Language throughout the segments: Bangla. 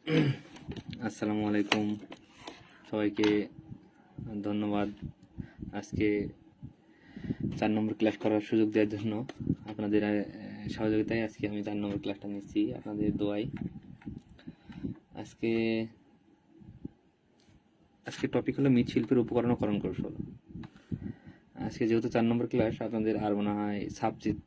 আসসালামু আলাইকুম সবাইকে ধন্যবাদ। আজকে 4 নম্বর ক্লাস করার সুযোগ দেওয়ার জন্য আপনাদের সহযোগিতায় আজকে আমি 4 নম্বর ক্লাসটা নিচ্ছি আপনাদের দোয়ায়। আজকে আজকে টপিক হলো মৃৎশিল্পের উপকরণ ও করণ কৌশল। আজকে যেহেতু 4 নম্বর ক্লাস, আপনাদের আর মনে হয় সাবজেক্ট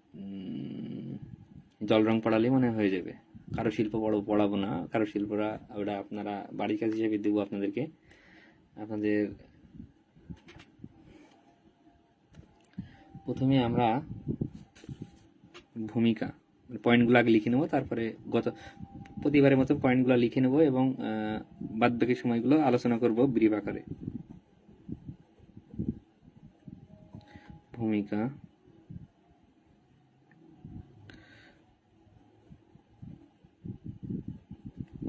জল রং পড়ালেই মনে হয়ে যাবে। কারো শিল্প পড়াবো না, কারো শিল্পরা ওটা আপনারা বাড়ির কাজ হিসেবে দেবো আপনাদেরকে। আপনাদের প্রথমে আমরা ভূমিকা পয়েন্টগুলো আগে লিখে নেবো, তারপরে প্রতিবারের মতো পয়েন্টগুলো লিখে নেবো এবং বাদ বাকি সময়গুলো আলোচনা করব ব্রিফ আকারে। ভূমিকা,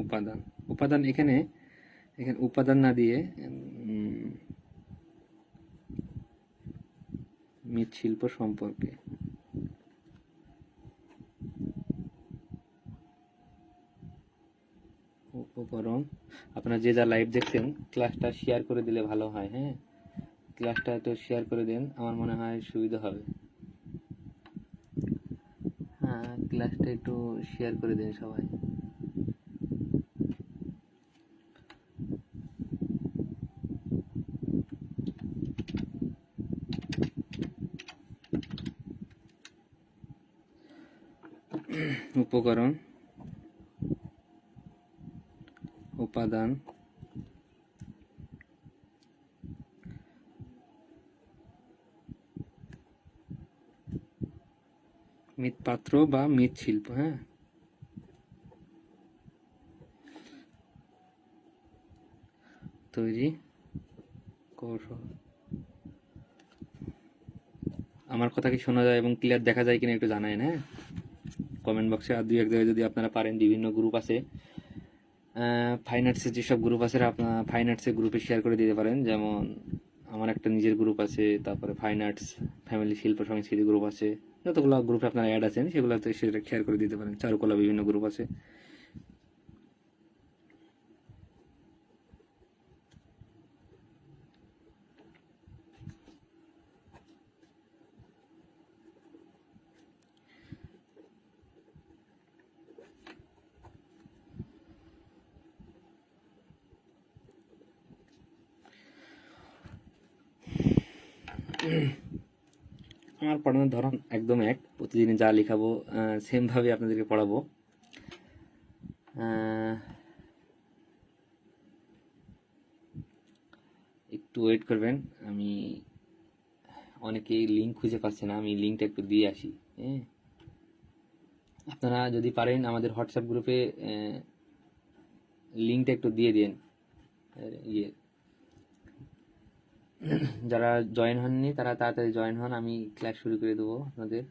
উপাদান। উপাদান এখানে উপাদান না দিয়ে মৃৎশিল্প সম্পর্কে উপকরণ। আপনারা যে যা লাইভ দেখছেন ক্লাসটা শেয়ার করে দিলে ভালো হয়। হ্যাঁ, ক্লাসটা একটু শেয়ার করে দেন, আমার মনে হয় সুবিধা হবে। হ্যাঁ, ক্লাসটা একটু শেয়ার করে দেন সবাই। উপকরণ, উপাদান, মৃৎপাত্র বা মৃৎশিল্প। হ্যাঁ, তৈরি কৌশল। আমার কথা কি শোনা যায় এবং ক্লিয়ার দেখা যায় কিনা একটু জানায়। হ্যাঁ, কমেন্ট বক্সে আর 2-1 জায়গায় যদি আপনারা পারেন। বিভিন্ন গ্রুপ আছে, ফাইন আর্টসের যেসব গ্রুপ আছে আপনার ফাইন আর্টসের গ্রুপে শেয়ার করে দিতে পারেন। যেমন আমার একটা নিজের গ্রুপ আছে, তারপরে ফাইন আর্টস ফ্যামিলি শিল্প সংস্কৃতি গ্রুপ আছে। যতগুলো গ্রুপে আপনারা অ্যাড আছেন সেগুলোতে সেটা শেয়ার করে দিতে পারেন। চারুকলা বিভিন্ন গ্রুপ আছে। আমার পড়ানোর ধরন একদম এক, প্রতিদিন যা লেখাবো সেমভাবে আপনাদেরকে পড়াবো। একটু ওয়েট করবেন, আমি অনেকেই লিঙ্ক খুঁজে পাচ্ছে না, আমি লিঙ্কটা একটু দিয়ে আসি। হ্যাঁ, আপনারা যদি পারেন আমাদের হোয়াটসঅ্যাপ গ্রুপে লিঙ্কটা একটু দিয়ে দিন। ইয়ে যারা জয়েন হননি তারা তাড়াতাড়ি জয়েন হন, আমি ক্লাস শুরু করে দেবো আপনাদের।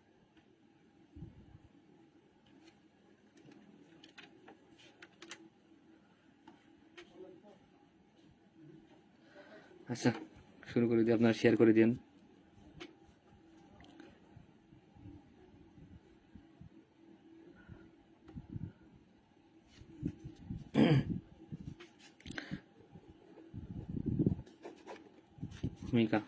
আচ্ছা, শুরু করে দিই, আপনারা শেয়ার করে দিন। ভূমিকা,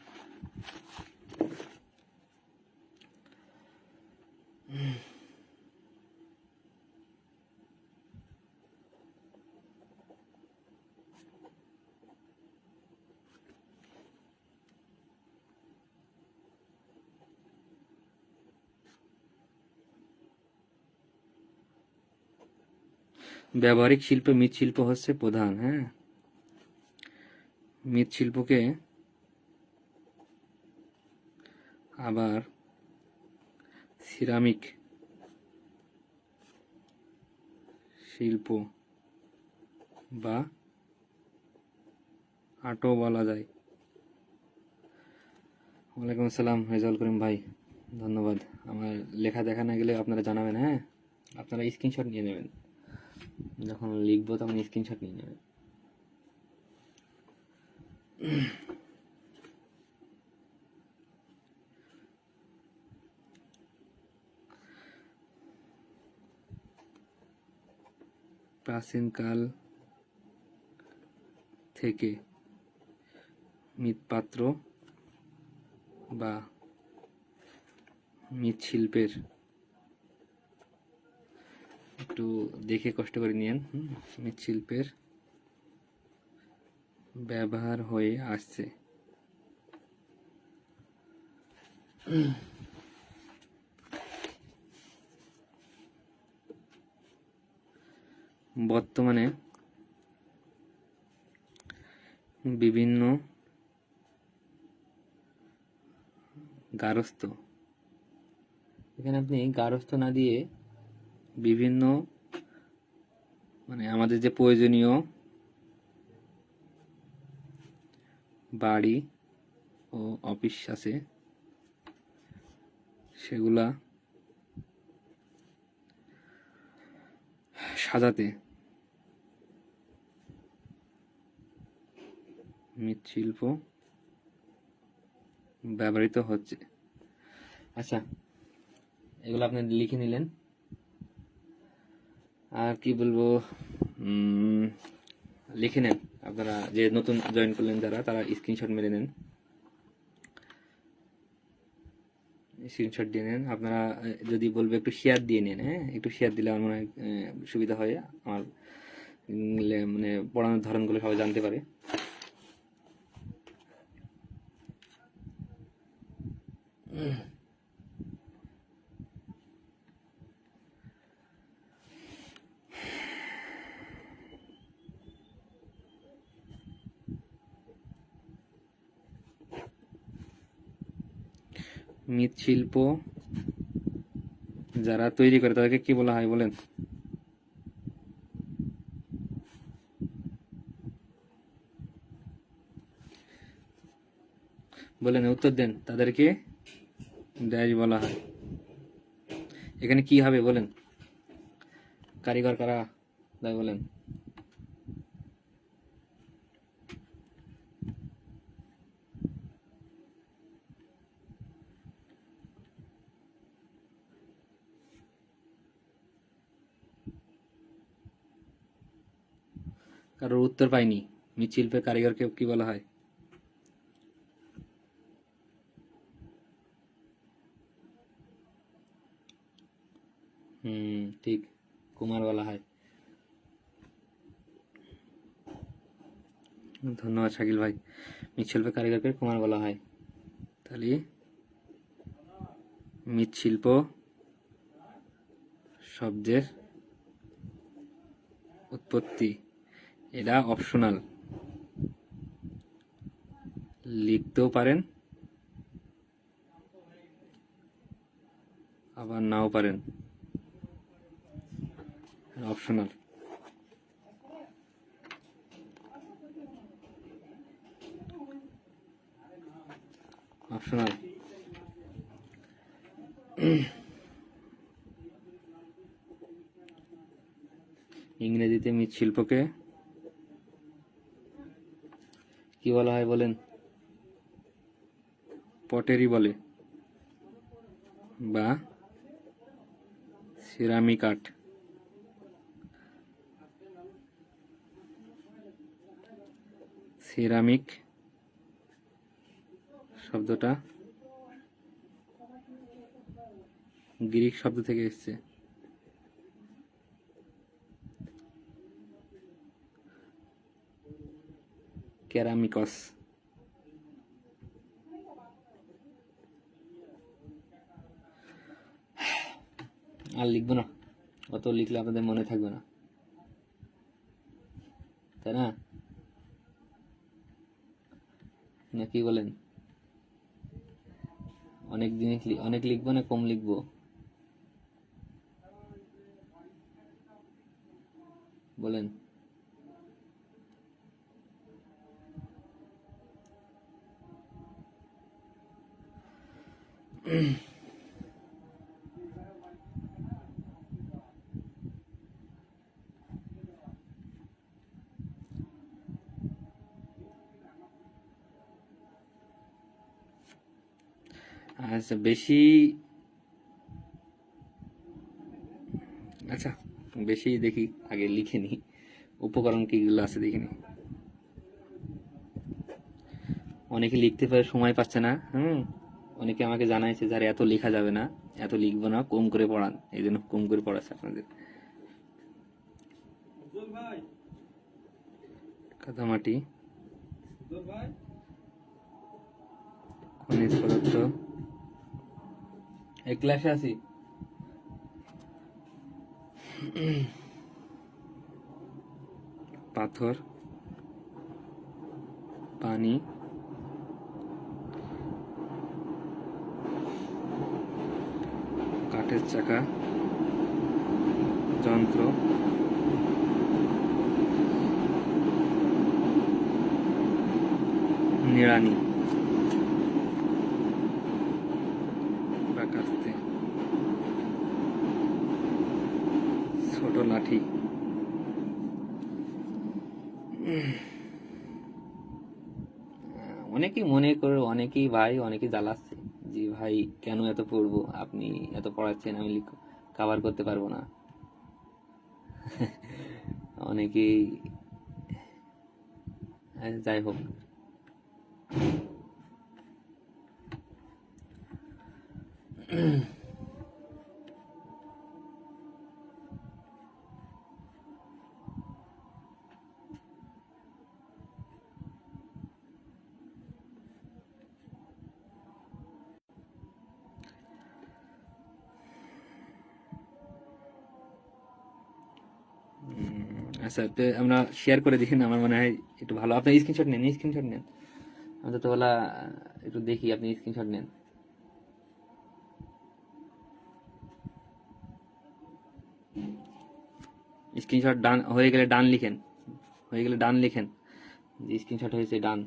ব্যবহারিক শিল্পে মৃৎশিল্প হচ্ছে প্রধান। হ্যাঁ, মৃৎশিল্পকে আবার সিরামিক শিল্প বা আর্টও বলা যায়। ওয়ালাইকুম আসসালাম রেজাউল করিম ভাই, ধন্যবাদ। আমার লেখা দেখা না গেলে আপনারা জানাবেন। হ্যাঁ, আপনারা স্ক্রিনশট নিয়ে নেবেন, যখন লিখবো তখন স্ক্রিনশট নিয়ে নেবেন। প্রাচীনকাল থেকে মৃৎপাত্র বা মৃৎশিল্পের, একটু দেখে কষ্ট করে নিয়েন, মৃৎশিল্পের ব্যবহার হয়ে আসছে। বর্তমানে বিভিন্ন গার্হস্থ্য, এখানে আপনি গার্হস্থ্য না দিয়ে বিভিন্ন মানে আমাদের যে প্রয়োজনীয় বাড়ি ও অফিস আছে সেগুলা সাজাতে মৃৎশিল্প ব্যবহৃত হচ্ছে। আচ্ছা, এগুলো আপনি লিখে নিলেন। আর কি বলবো, লিখে নেন আপনারা, যে নতুন জয়েন করলেন যারা, তারা স্ক্রিনশট মেরে নেন, স্ক্রিনশট দিয়ে নেন। আপনারা যদি বলবো একটু শেয়ার দিয়ে নেন, হ্যাঁ, একটু শেয়ার দিলে আমার মনে হয় সুবিধা হয়, আমার মানে পড়ানোর ধরনগুলো সবাই জানতে পারে। মৃৎশিল্প যারা তৈরি করে তাদেরকে কি বলা হয় বলেন? বলেন, উত্তর দেন। তাদেরকে ড্যাশ বলা হয়। এখানে কি হবে বলেন? কারিগর কারা, তাই বলেন? কারোর উত্তর পাইনি। মৃৎশিল্পের কারিগরকে কি বলা হয়? ঠিক, কুমার বলা হয়। ধন্যবাদ শাকিল ভাই। মৃৎশিল্পের কারিগরকে কুমার বলা হয়। তাহলে মৃৎশিল্প শব্দের উৎপত্তি, এটা অপশনাল, লিখতেও পারেন আবার নাও পারেন, অপশনাল। অপশনাল। ইংরেজিতে মৃৎশিল্পকে কি বলা হয় বলেন? পটেরি বলে বা সিরামিক আর্ট। সিরামিক শব্দটা গ্রিক শব্দ থেকে এসেছে। কেরামিকস। আর লিখবো না, অত লিখলে আপনাদের মনে থাকবে না, তাই না? না কি বলেন? অনেক জিনিস অনেক লিখবো না কম লিখবো বলেন? আচ্ছা, বেশি, আচ্ছা বেশি দেখি, আগে লিখে নি উপকরণ কিগুলো আছে দেখে নি। অনেকে লিখতে পারে সময় পাচ্ছে না। অনেকে আমাকে জানাইছে যারা এত লেখা যাবে না, এত লিখবো না, কম করে পড়ান, এই জন্য কম করে পড়াচ্ছে আপনাদের। কাদামাটি, খনিজ পদার্থ, এই ক্লাসে আছি। পাথর, পানি, কাঠের চাকা, যন্ত্র, নিড়ানি বা কাস্তে, ছোট লাঠি। অনেকেই মনে করে, অনেকেই ভাই অনেকেই জ্বালাচ্ছে যে ভাই কেন এত পড়বো, আপনি এত পড়াচ্ছেন, আমি কাভার করতে পারবো না। অনেকেই, যাই হোক, আচ্ছা তো আমরা শেয়ার করে দেখি না, আমার মনে হয় একটু ভালো। আপনি স্ক্রিনশট নেন, স্ক্রিনশট নেন, আমরা তো বলা একটু দেখি, আপনি স্ক্রিনশট নেন। স্ক্রিনশট ডান হয়ে গেলে ডান লিখেন, হয়ে গেলে ডান লিখেন, যে স্ক্রিনশট হয়েছে ডান।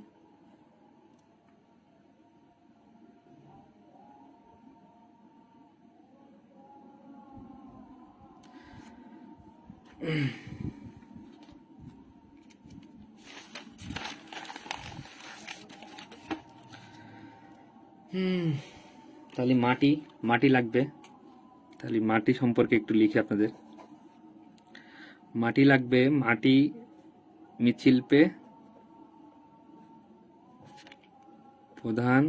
তাহলে মাটি, মাটি লাগবে। তাহলে মাটি সম্পর্কে একটু লিখি আপনাদের। মাটি লাগবে, মাটি মৃৎশিল্পে প্রধান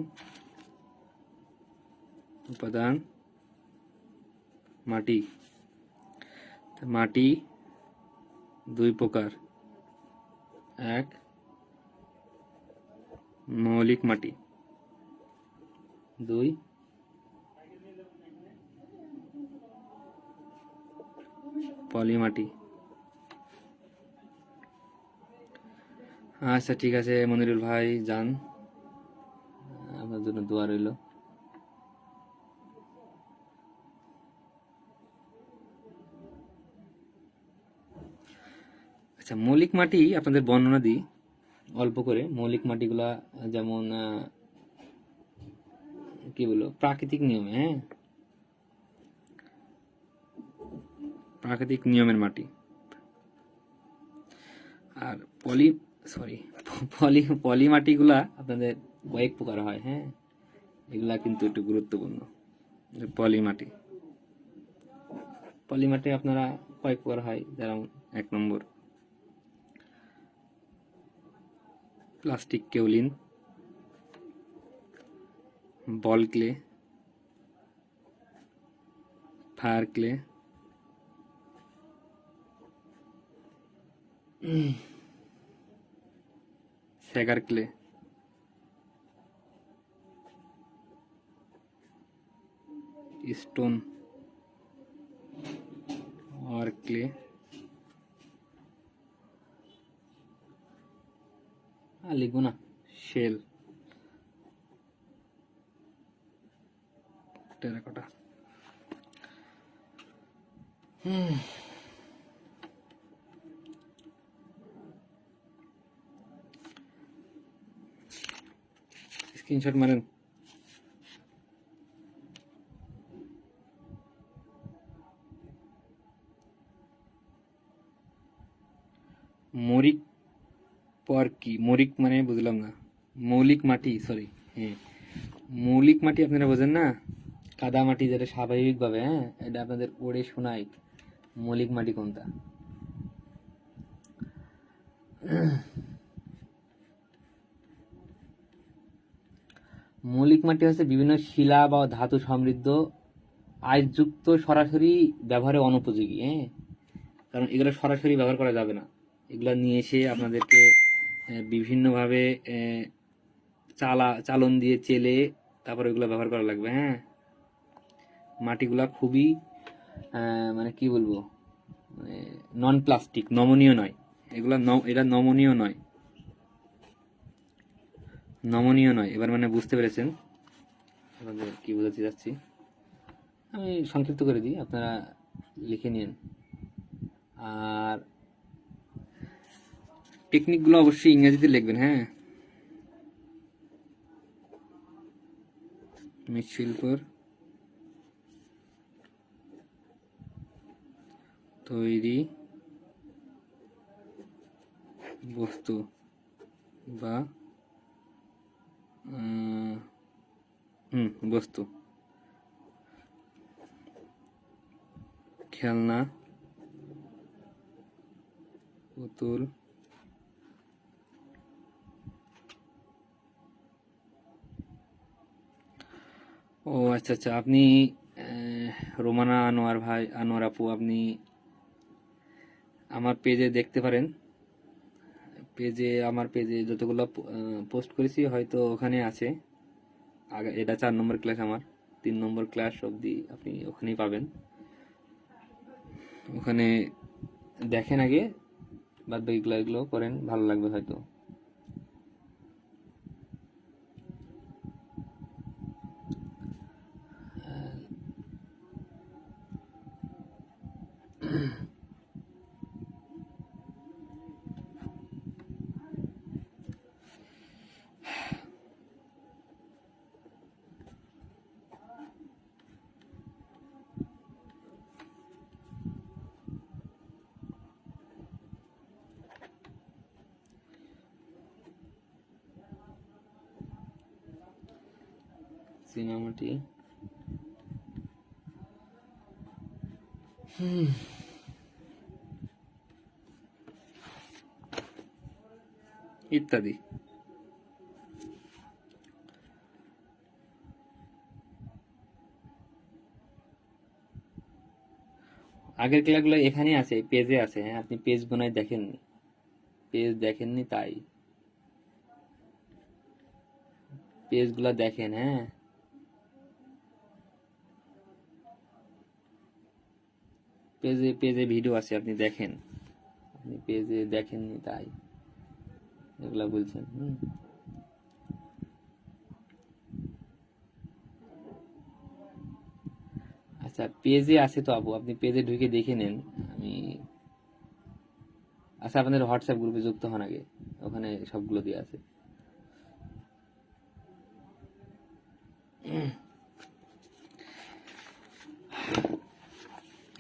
উপাদান মাটি। মাটি দুই প্রকার, এক মৌলিক মাটি, দুই পলি মাটি। আচ্ছা ঠিক আছে মনিরুল ভাই, যান, আপনার জন্য দোয়া রইল। আচ্ছা মৌলিক মাটি আপনাদের বর্ণনা দিই অল্প করে। মৌলিক মাটিগুলা যেমন কি বলবো, প্রাকৃতিক নিয়মে, হ্যাঁ, প্রাকৃতিক নিয়মের মাটি। আর পলি মাটিগুলা আপনাদের কয়েক প্রকার হয়, হ্যাঁ, এগুলা কিন্তু একটু গুরুত্বপূর্ণ। পলি মাটি, পলি মাটি আপনারা কয়েক প্রকার হয়, যেমন 1 নম্বর plastic kaolin, ball clay, fire clay, saggar clay, stone और क्ले, लिखो ना, शेल, टेराकोटा। स्क्रीनशॉट मारें। মরিক পর কি, মরিক মানে বুঝলাম না, মৌলিক মাটি, সরি, হ্যাঁ মৌলিক মাটি আপনারা বোঝেন না, কাদা মাটি যেটা স্বাভাবিকভাবে, হ্যাঁ, এটা আপনাদের পড়ে শোনাই মৌলিক মাটি কোনটা। জৈবিক মাটি হচ্ছে বিভিন্ন শিলা বা ধাতু সমৃদ্ধ আয়যুক্ত সরাসরি ব্যবহারে অনুপযোগী। হ্যাঁ, কারণ এগুলো সরাসরি ব্যবহার করা যাবে না, এগুলো নিয়ে এসে আপনাদেরকে বিভিন্নভাবে চালন দিয়ে চেলে তারপর এগুলো ব্যবহার করা লাগবে। হ্যাঁ, মাটিগুলা খুবই মানে কি বলবো, মানে নন প্লাস্টিক, নমনীয় নয় এগুলা, এটা নমনীয় নয়, নমনীয় নয়। এবার মানে বুঝতে পেরেছেন আপনাদের কি বোঝাতে যাচ্ছি, আমি সংক্ষিপ্ত করে দিই, আপনারা লিখে নিন। আর টেকনিকগুলো অবশ্যই ইংরেজিতে লিখবেন। হ্যাঁ, মৃৎশিল্পর তৈরি বস্তু বা বস্তু, খেলনা, পুতুল, ও আচ্ছা আচ্ছা, আপনি রোমানা আনোয়ার ভাই, আনোয়ার আপু, আপনি আমার পেজে দেখতে পারেন। আমার পেজে যতগুলো পোস্ট করেছি হয়তো ওখানে আছে। আগে এটা 4 নম্বর ক্লাস, আমার 3 নম্বর ক্লাস অবধি আপনি ওখানেই পাবেন। ওখানে দেখেন আগে, বাদ বাকিগুলো এগুলো করেন, ভালো লাগবে হয়তো। চীনামাটি, ইত্যাদি। আগের ক্লাসগুলো এখানেই আছে, পেজে আছে। হ্যাঁ, আপনি পেজ বোনায় দেখেননি, পেজ দেখেননি, তাই পেজগুলো দেখেন। হ্যাঁ, পেজে পেজে ভিডিও আছে, আপনি দেখেন, আপনি পেজে দেখেননি তাই এগুলা বলছেন। আচ্ছা, পেজে আছে তো আপু, আপনি পেজে ঢুকে দেখে নেন। আমি আচ্ছা, আপনাদের হোয়াটসঅ্যাপ গ্রুপে যুক্ত হন আগে, ওখানে সবগুলো দিয়ে আছে।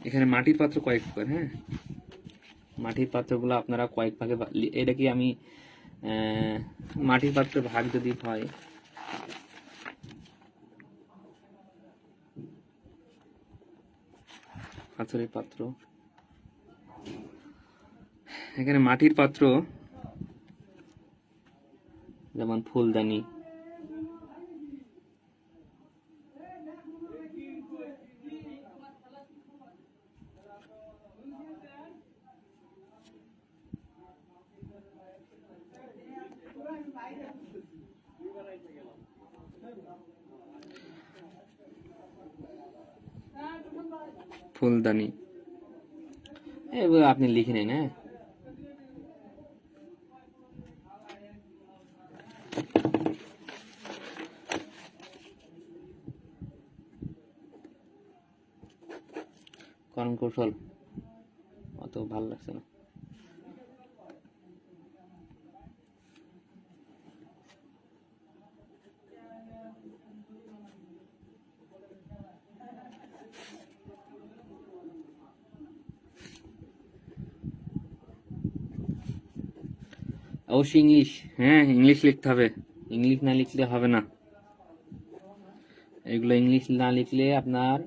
এখানে মাটির পাত্র কয়েক প্রকার। হ্যাঁ, মাটির পাত্রগুলো আপনারা কয়েক ভাগে এটা কি আমি মাটির পাত্রের ভাগ যদি হয়, পাথরের পাত্র, এখানে মাটির পাত্র যেমন ফুলদানি, ফুলদানি, এবার আপনি লিখে নেন। হ্যাঁ, করণ কৌশল অত ভালো লাগছে না। অবশ্যই ইংলিশ, হ্যাঁ ইংলিশ লিখতে হবে, ইংলিশ না লিখলে হবে না। এগুলো ইংলিশ না লিখলে আপনার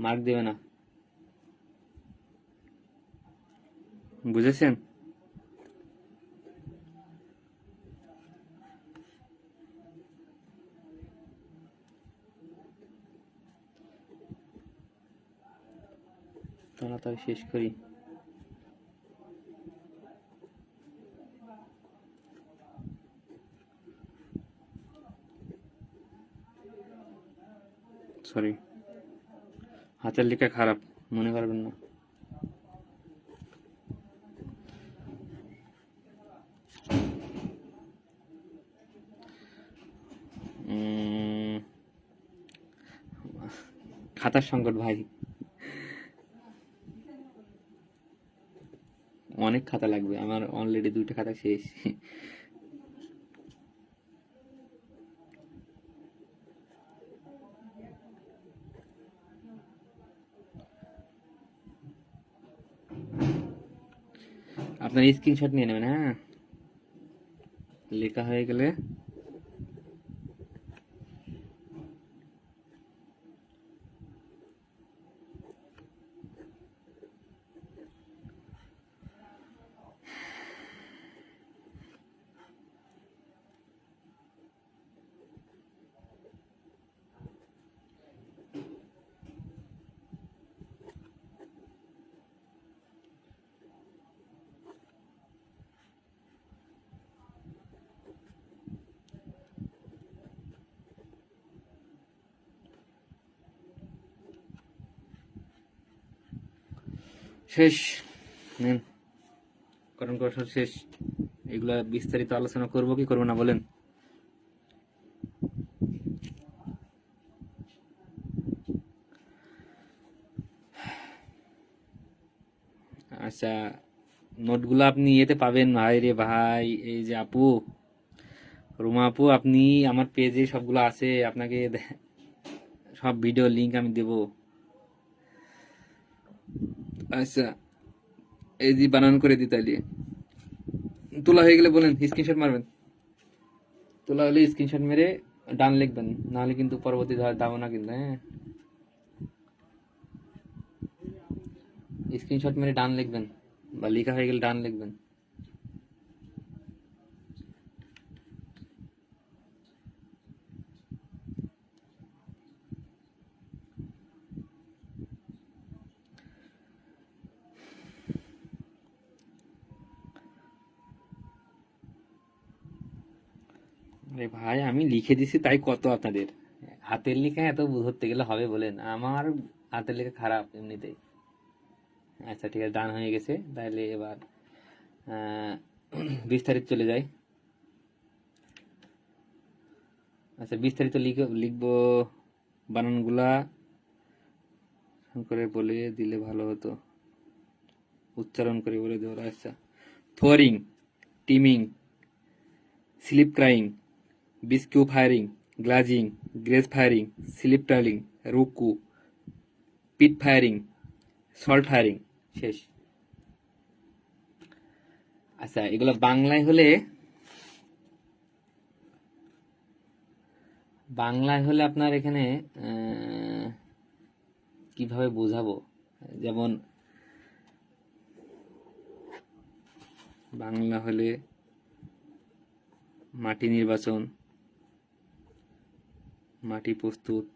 মার্ক দেবে না, বুঝেছেন? তাড়াতাড়ি শেষ করি। সরি, হাতের লেখা খারাপ, মনে করবেন না। খাতার সংকট ভাই, অনেক খাতা লাগবে আমার, অলরেডি 2টা খাতা শেষ। আপনার স্ক্রিনশট নিয়ে নেবেন, হ্যাঁ, লেখা হয়ে গেলে। শেষ, নেন, করণ কৌশল শেষ। এগুলা বিস্তারিত আলোচনা করব কি করবো না বলেন? আচ্ছা, নোটগুলো আপনি ইয়েতে পাবেন ভাই রে ভাই, এই যে আপু, রুমা আপু, আপনি আমার পেজে সবগুলো আছে, আপনাকে সব ভিডিও লিংক আমি দেব। আচ্ছা, এই যে বানান করে দিই তাইলে। তোলা হয়ে গেলে বলেন, স্ক্রিনশট মারবেন। তোলা হলে স্ক্রিনশট মেরে ডান লিখবেন, নাহলে কিন্তু পরবর্তী দাও না কিন্তু, হ্যাঁ। স্ক্রিনশট মেরে ডান লিখবেন, বা লেখা হয়ে গেলে ডান লিখবেন। আরে ভাই, আমি লিখে দিছি তাই কত আপনাদের। হাতের লেখা এত ধরতে গেলে হবে বলেন? আমার হাতের লেখা খারাপ এমনিতেই। আচ্ছা ঠিক আছে, ডান হয়ে গেছে। তাহলে এবার আহ, বিস্তারিত চলে যাই। আচ্ছা, বিস্তারিত লিখবো। বানানগুলা করে বলে দিলে ভালো হতো, উচ্চারণ করে বলে দেবো। আচ্ছা, throwing, trimming, slip crying, bisque firing, glazing, glaze firing, slip trailing, raku, pit firing, salt firing. শেষ। আচ্ছা, এগুলো বাংলায় হলে আপনার এখানে কিভাবে বোঝাবো? যেমন বাংলা হলে মাটি নির্বাচন, মাটি প্রস্তুত,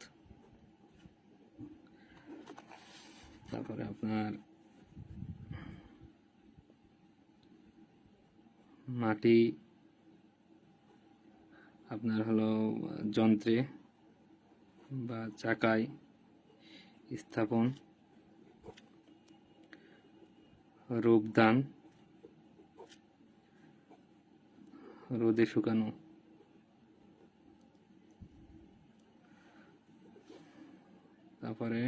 তারপরে আপনার মাটি আপনার হলো যন্ত্রে বা চাকায় স্থাপন, রূপদান, রোদে শুকানো, তারপরে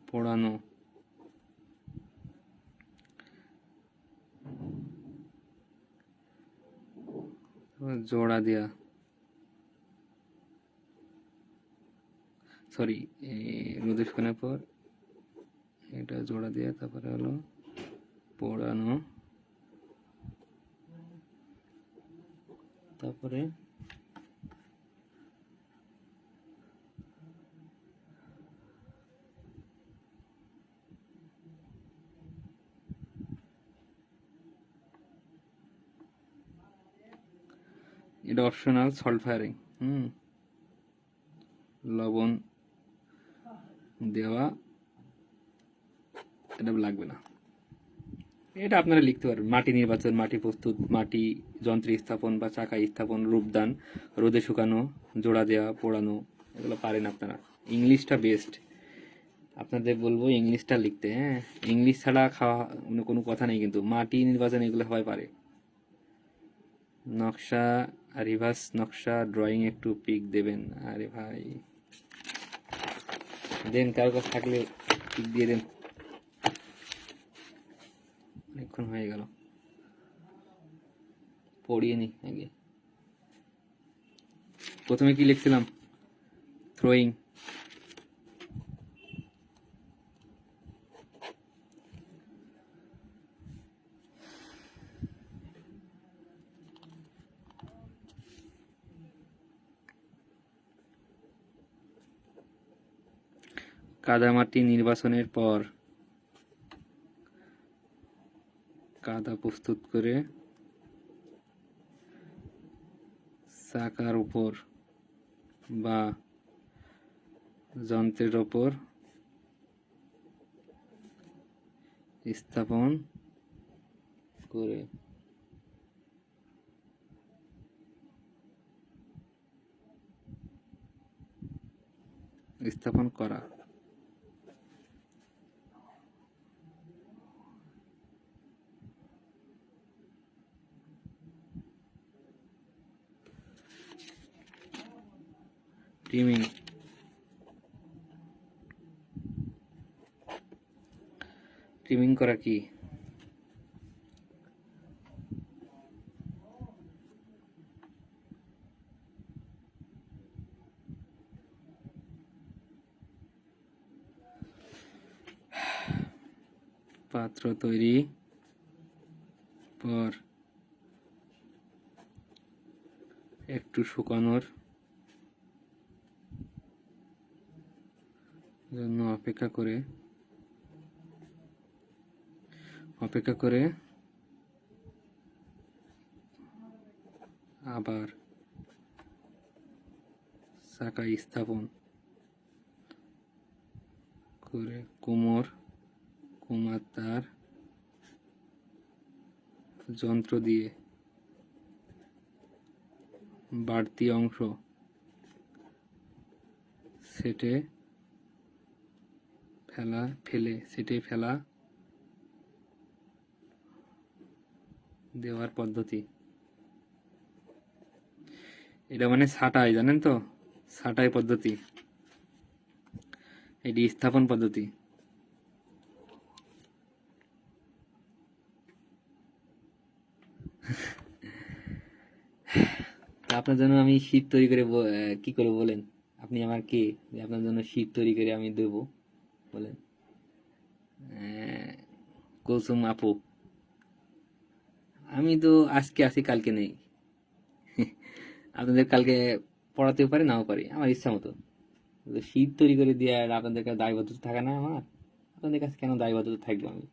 পোড়ানো, জোড়া দেয়া, সরি, রোদে শুকানোর পর এটা জোড়া দেয়া, তারপরে হলো পোড়ানো, তারপরে এটা অপশনাল, সল্ট ফায়ারিং। লবণ দেওয়া এটা লাগবে না। এটা আপনারা লিখতে পারবেন, মাটি নির্বাচন, মাটি প্রস্তুত, মাটি যন্ত্রে স্থাপন বা চাকায় স্থাপন, রূপদান, রোদে শুকানো, জোড়া দেওয়া, পোড়ানো, এগুলো পারেন আপনারা। ইংলিশটা বেস্ট, আপনাদের বলবো ইংলিশটা লিখতে। হ্যাঁ, ইংলিশ ছাড়া খাওয়া মানে কোনো কথা নেই, কিন্তু মাটি নির্বাচন এগুলো সবাই পারে। নকশা, রিভার্স নকশা ড্রয়িং একটু পিক দেবেন। আরে ভাই দেন, কারো কাছে থাকলে পিক দিয়ে দেন। অনেকক্ষণ হয়ে গেল, পড়িয়ে নি আগে। প্রথমে কি লিখছিলাম? থ্রোয়িং। কাদামাটি নির্বাচনের পর কাদা প্রস্তুত করে চাকার উপর বা যন্ত্রের ওপর স্থাপন করে স্থাপন করা। ট্রিমিং, ট্রিমিং করা কি? পাত্র তৈরি পর একটু শুকানোর জন্য অপেক্ষা করে আবার চাকা স্থাপন করে কুমার তার যন্ত্র দিয়ে বাড়তি অংশ সেটে ফেলা দেওয়ার পদ্ধতি। এটা মানে ছাঁটাই, জানেন তো? ছাঁটাই পদ্ধতি, এটি স্থাপন পদ্ধতি। আপনার জন্য আমি শীট তৈরি করে কি করে বলেন? আপনি আমার কে যে আপনার জন্য শীট তৈরি করে আমি দেব? বলেন। কুলসুম আপু, আমি তো আজকে আছি, কালকে নেই। আপনাদের কালকে পড়াতেও পারি, নাও পারি, আমার ইচ্ছা মতো। শীট তৈরি করে দিয়ে আর আপনাদের কাছে দায়বদ্ধতা থাকে না আমার? আপনাদের কাছে কেন দায়বদ্ধতা থাকবো? আমি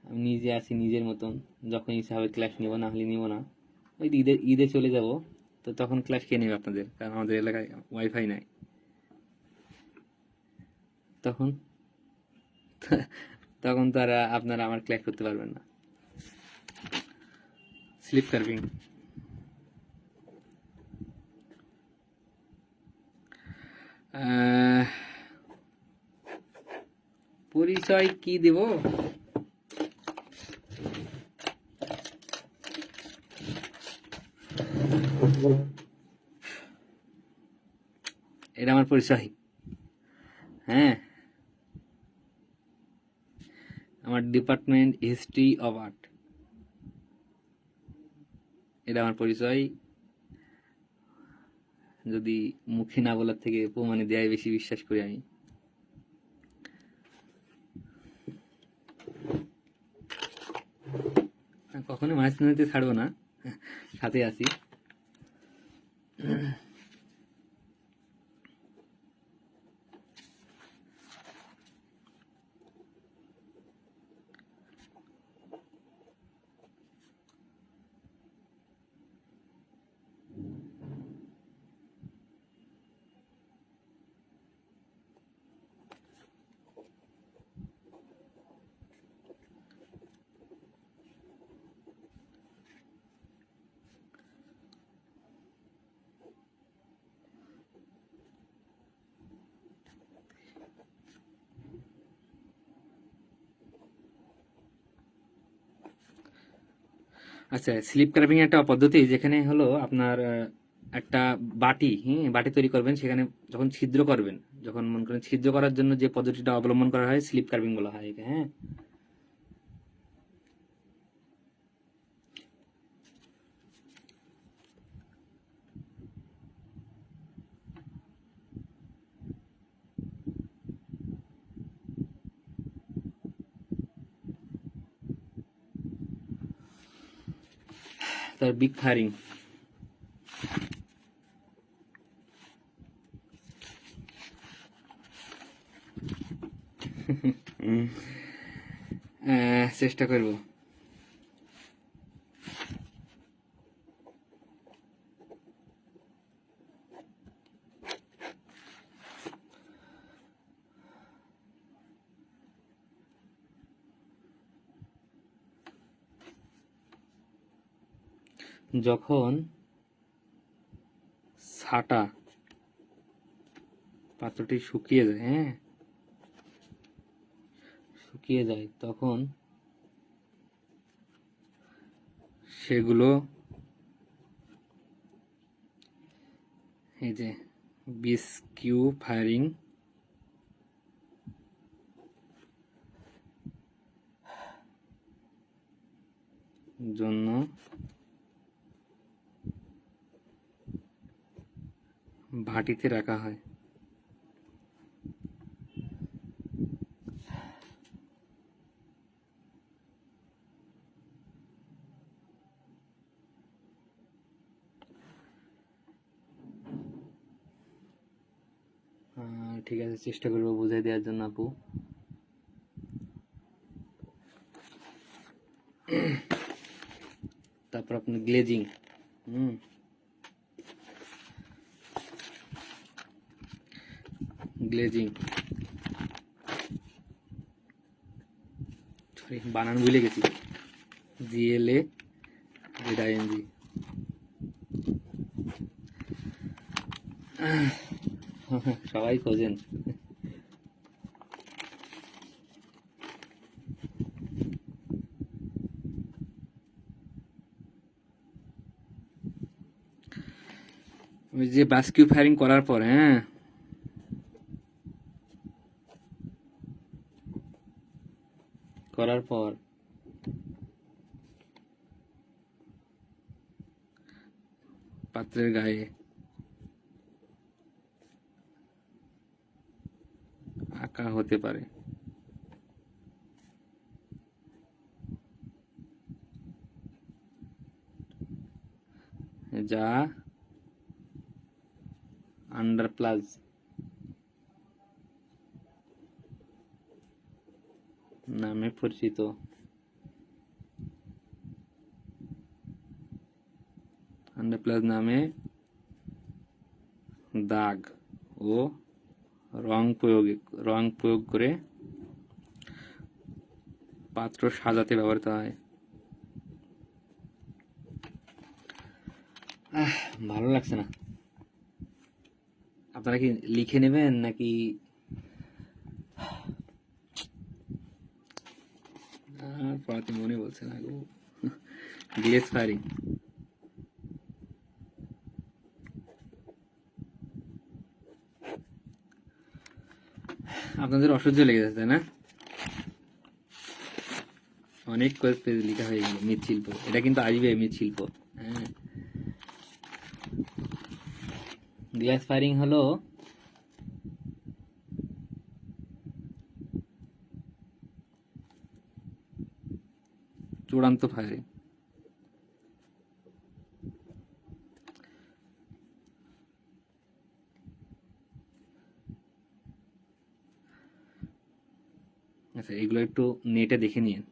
আমি নিজে আছি নিজের মতন, যখন ইচ্ছা হবে ক্লাস নিব, না হলে নিব না। ওই ঈদে চলে যাব, তো তখন ক্লাস কে নেবে আপনাদের? কারণ আমাদের এলাকায় ওয়াইফাই নাই তখন। তখন তো আর আপনারা আমার ক্লাস করতে পারবেন না। স্লিপ কার্ভিং, পরিচয় কি দেব? এটা আমার পরিচয়। হ্যাঁ, আমার ডিপার্টমেন্ট হিস্ট্রি অফ আর্ট, এটা আমার পরিচয়। যদি মুখে না বলার থেকে প্রমাণে দেয় বেশি বিশ্বাস করি আমি। কখনো মাছ নিতে ছাড়বো না, সাথে আছি। আচ্ছা, স্লিপ ক্রাবিং একটা পদ্ধতি যেখানে হলো আপনার একটা বাটি, হ্যাঁ, বাটি তৈরি করবেন, সেখানে যখন ছিদ্র করবেন, যখন মনে করেন ছিদ্র করার জন্য যে পদ্ধতিটা অবলম্বন করা হয় স্লিপ কার্ভিং বলা হয় একে, হ্যাঁ। তার বিগ ফায়ারিং, চেষ্টা করব। যখন ছাটা পাত্রটি শুকিয়ে যায়, হ্যাঁ, শুকিয়ে যায়, তখন সেগুলো এই যে বিস্কিউ ফায়ারিং জন্য ভাটিতে রাখা হয়। ঠিক আছে, চেষ্টা করবো বুঝাই দেওয়ার জন্য আপু। তারপর আপনার গ্লেজিং, গ্লেজিং, সরি বানান ভুলে গেছি, জিএলএ জেড-আইএনজি। সবাই খোঁজেন। ওই যে বাস্কিউ ফায়ারিং করার পর, হ্যাঁ, করার পর পাত্রের গায়ে আঁকা হতে পারে। যা আন্ডারপ্লাজ নামে পরিচিত। আন্ডারপ্লাজ নামে দাগ ও রং প্রয়োগ করে পাত্র সাজাতে ব্যবহৃত হয়। ভালো লাগছে না। আপনারা কি লিখে নেবেন নাকি? পড়াতে মনে বলছে না গো। গ্লেজ ফায়ারিং, আপনাদের অসহ্য লেগে যাচ্ছে না? অনেক পেজ লেখা হয়ে গেল। মৃৎশিল্প, এটা কিন্তু আসবে মৃৎশিল্প, হ্যাঁ। গ্লাস ফায়ারিং হলো চূড়ান্ত ফায়ারিং। আচ্ছা, এগুলো একটু নেটে দেখে নিন।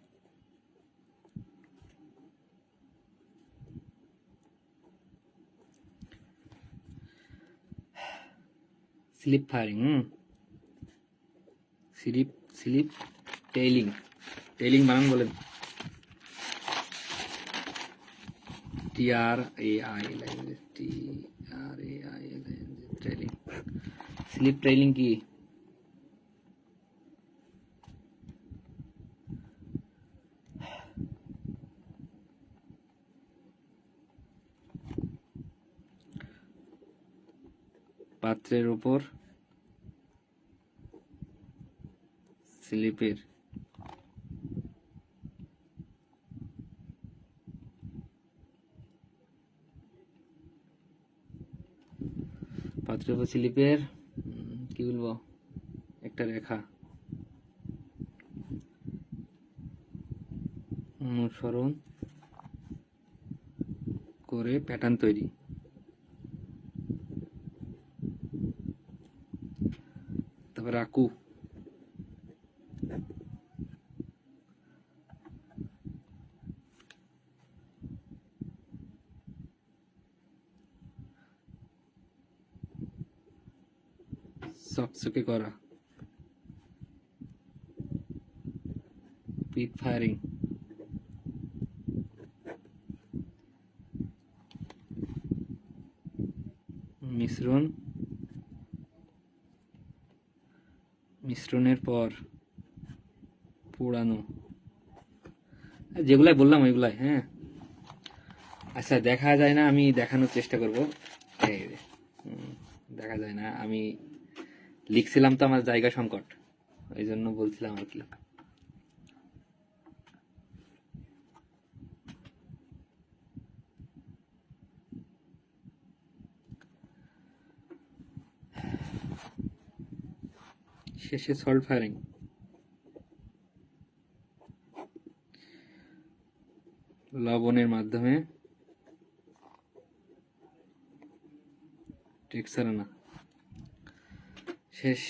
Slip firing, slip tailing, tailing বানান বলেন। ট্রেলিং, স্লিপ ট্রেলিং কি? পাত্রের উপর স্লিপের পাত্রের উপর স্লিপের কি বলবো, একটা রেখা অনুসরণ করে প্যাটার্ন তৈরি। তারপর আঁকু, চকচকে করা, পিক ফায়ারিং, মিশ্রণের পর পোড়ানো, যেগুলাই বললাম ওইগুলাই। হ্যাঁ আচ্ছা, দেখা যায় না, আমি দেখানোর চেষ্টা করব। দেখা যায় না, আমি লিখছিলাম তো, আমার জায়গা সংকট, এই জন্য বলছিলাম আর কি। শেষে সল্ট ফায়ারিং, লবণের মাধ্যমে টেক্সচার আনা, শেষ।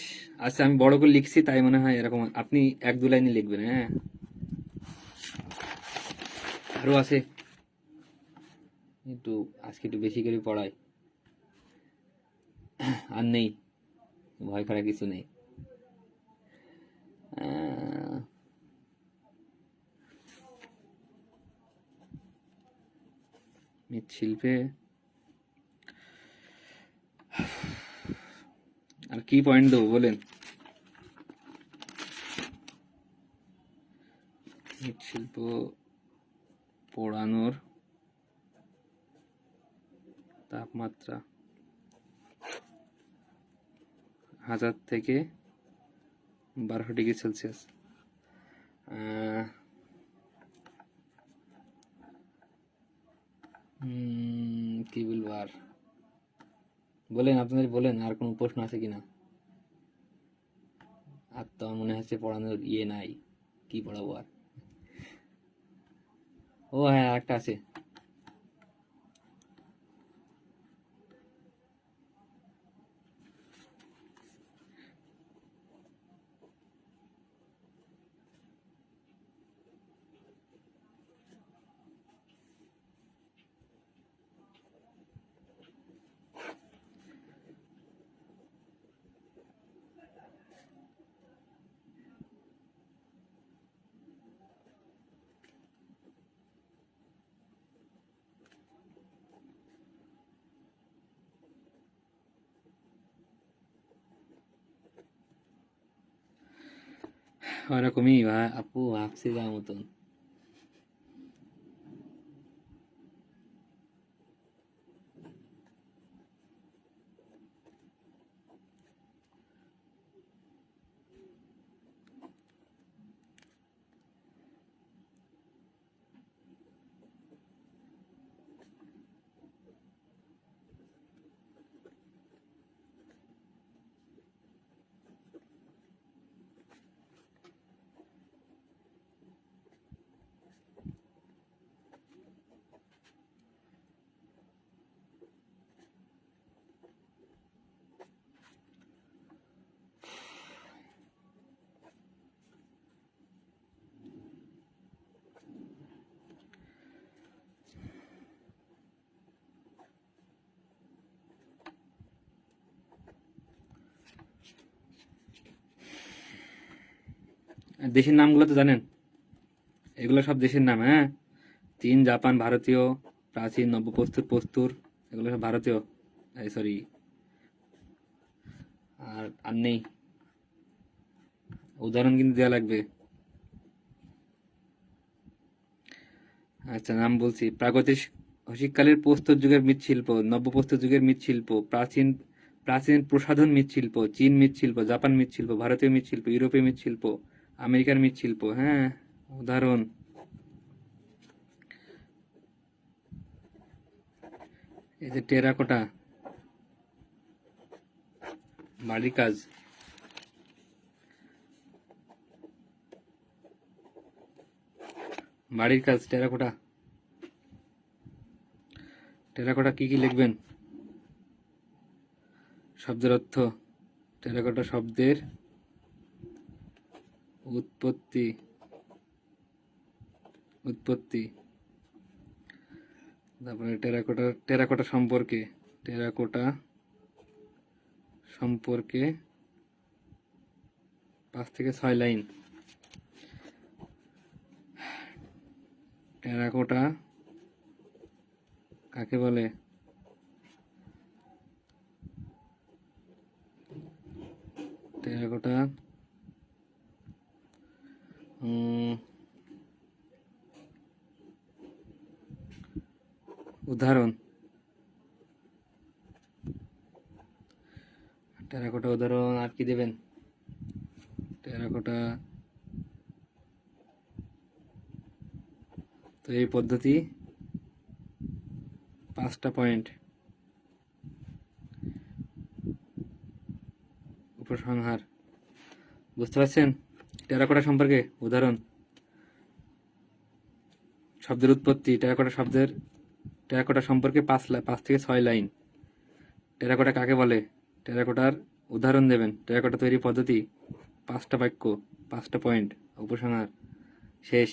আচ্ছা, আমি বড় করে লিখছি তাই মনে হয় এরকম, আপনি 1-2 লাইনে লিখবেন। হ্যাঁ আরো আছে, একটু আজকে একটু বেশি করে পড়াই। আর নেই, ভয় করার কিছু নেই। মৃৎশিল্পে আর কি পয়েন্ট দেবো বলেন? মৃৎশিল্প পোড়ানোর তাপমাত্রা 1000 থেকে 1200 ডিগ্রি সেলসিয়াস। কি বলবো আর, বলেন আপনাদের, বলেন আর কোনো প্রশ্ন আছে কিনা? আর তো মনে হচ্ছে পড়ানোর ইয়ে নাই, কি পড়াবো আর। ও হ্যাঁ, আরেকটা আছে, ওরকমই আপু ভাবছি যাওয়ার মতন। দেশের নামগুলো তো জানেন, এগুলো সব দেশের নাম। হ্যাঁ, চীন, জাপান, ভারতীয়, প্রাচীন, নব্যপ্রস্তুর, প্রস্তুর, এগুলো সব ভারতীয়, সরি। আর নেই, উদাহরণ কিন্তু দেওয়া লাগবে। আচ্ছা, নাম বলছি: প্রাগৈতিহাসিককালের প্রস্তর যুগের মৃৎশিল্প, নব্যপ্রস্তর যুগের মৃৎশিল্প, প্রাচীন প্রাচীন প্রসাধন মৃৎশিল্প, চীন মৃৎশিল্প, জাপান মৃৎশিল্প, ভারতীয় মৃৎশিল্প, ইউরোপীয় মৃৎশিল্প, আমেরিকার মৃৎশিল্প। হ্যাঁ, উদাহরণ। এই যে টেরাকোটা, বাড়ির কাজ। বাড়ির কাজ, টেরাকোটা। টেরাকোটা কি কি লিখবেন? শব্দের অর্থ। টেরাকোটা শব্দের উৎপত্তি। উৎপত্তি। তারপরে টেরাকোটা সম্পর্কে। টেরাকোটা সম্পর্কে 5 থেকে 6 লাইন। টেরাকোটা কাকে বলে? টেরাকোটা উদাহরণ। টেরাকোটা উদাহরণ আর কি দেবেন? টেরাকোটা তো এই পদ্ধতি 5টা পয়েন্ট। উপসংহার বুঝতে পারছেন? টেরাকোটা সম্পর্কে উদাহরণ, শব্দের উৎপত্তি, টেরাকোটা সম্পর্কে 5 থেকে 6 লাইন। টেরাকোটা কাকে বলে? টেরাকোটার উদাহরণ দেবেন। টেরাকোটা তৈরি পদ্ধতি, 5টা বাক্য, 5টা পয়েন্ট। উপসংহার শেষ।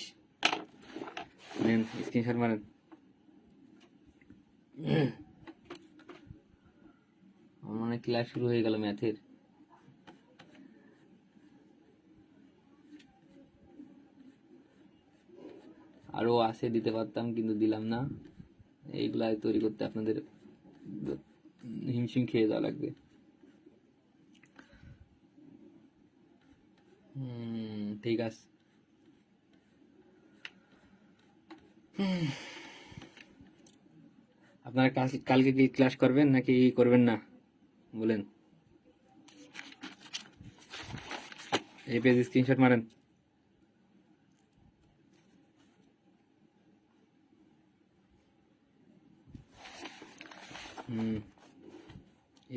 নেন স্ক্রিনশট মারেন। আমার মনে হয় ক্লাস শুরু হয়ে গেল ম্যাথের। আরও আছে, দিতে পারতাম কিন্তু দিলাম না। এইগুলা তৈরি করতে আপনাদের হিমশিম খেয়ে যাওয়া লাগবে। ঠিক আছে। আপনারা কালকে কি ক্লাস করবেন নাকি করবেন না বলেন? এই পেজ স্ক্রিনশট মারেন।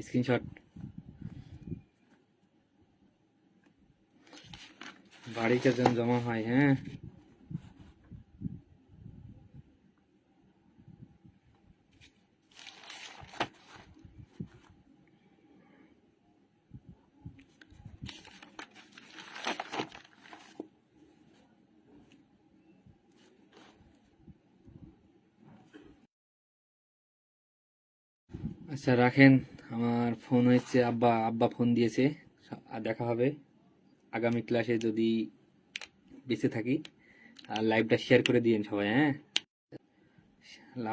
স্ক্রিনশট। বাড়িতে যেন জমা হয়। হ্যাঁ, আচ্ছা রাখেন। আমার ফোন হয়েছে, আব্বা ফোন দিয়েছে। আর দেখা হবে আগামী ক্লাসে যদি বেঁচে থাকি। আর লাইভটা শেয়ার করে দিয়েন সবাই। হ্যাঁ,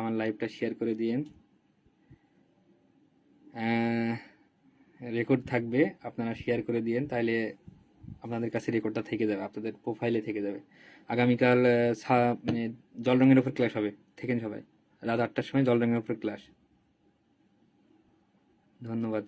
আমার লাইভটা শেয়ার করে দিয়েন। রেকর্ড থাকবে, আপনারা শেয়ার করে দিয়েন, তাহলে আপনাদের কাছে রেকর্ডটা থেকে যাবে, আপনাদের প্রোফাইলে থেকে যাবে। আগামীকাল মানে জল রঙের উপর ক্লাস হবে। থেকেন সবাই। রাত 8টার সময় জল রঙের উপর ক্লাস। ধন্যবাদ।